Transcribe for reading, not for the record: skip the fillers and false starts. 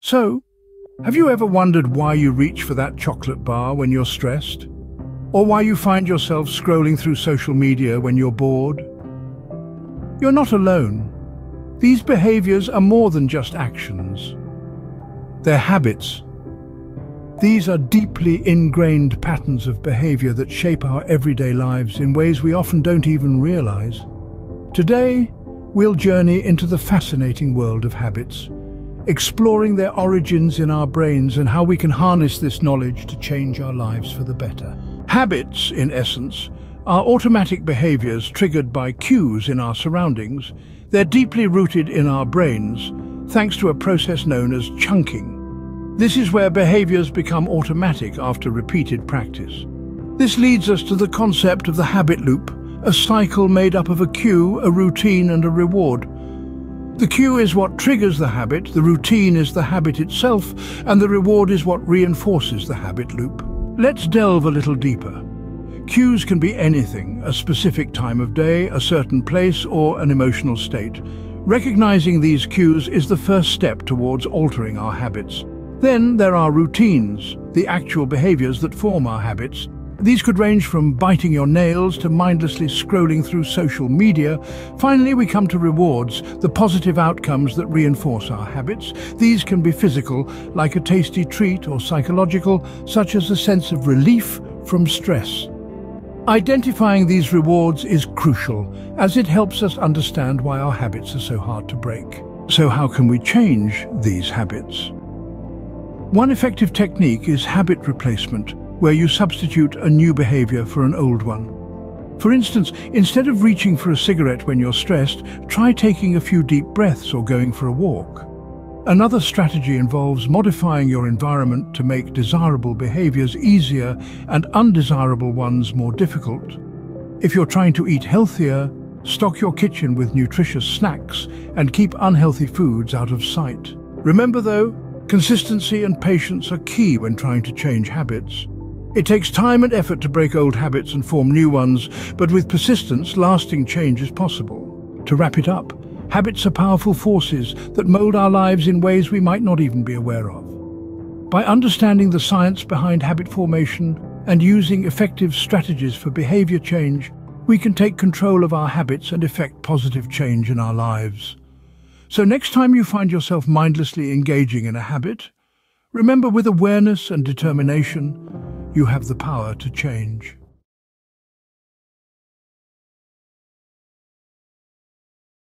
So, have you ever wondered why you reach for that chocolate bar when you're stressed? Or why you find yourself scrolling through social media when you're bored? You're not alone. These behaviors are more than just actions. They're habits. These are deeply ingrained patterns of behavior that shape our everyday lives in ways we often don't even realize. Today, we'll journey into the fascinating world of habits, exploring their origins in our brains and how we can harness this knowledge to change our lives for the better. Habits, in essence, are automatic behaviors triggered by cues in our surroundings. They're deeply rooted in our brains, thanks to a process known as chunking. This is where behaviors become automatic after repeated practice. This leads us to the concept of the habit loop, a cycle made up of a cue, a routine, and a reward. The cue is what triggers the habit, the routine is the habit itself, and the reward is what reinforces the habit loop. Let's delve a little deeper. Cues can be anything: a specific time of day, a certain place, or an emotional state. Recognizing these cues is the first step towards altering our habits. Then there are routines, the actual behaviors that form our habits. These could range from biting your nails to mindlessly scrolling through social media. Finally, we come to rewards, the positive outcomes that reinforce our habits. These can be physical, like a tasty treat, or psychological, such as a sense of relief from stress. Identifying these rewards is crucial, as it helps us understand why our habits are so hard to break. So how can we change these habits? One effective technique is habit replacement, where you substitute a new behavior for an old one. For instance, instead of reaching for a cigarette when you're stressed, try taking a few deep breaths or going for a walk. Another strategy involves modifying your environment to make desirable behaviors easier and undesirable ones more difficult. If you're trying to eat healthier, stock your kitchen with nutritious snacks and keep unhealthy foods out of sight. Remember though, consistency and patience are key when trying to change habits. It takes time and effort to break old habits and form new ones, but with persistence, lasting change is possible. To wrap it up, habits are powerful forces that mold our lives in ways we might not even be aware of. By understanding the science behind habit formation and using effective strategies for behavior change, we can take control of our habits and effect positive change in our lives. So next time you find yourself mindlessly engaging in a habit, remember, with awareness and determination, you have the power to change.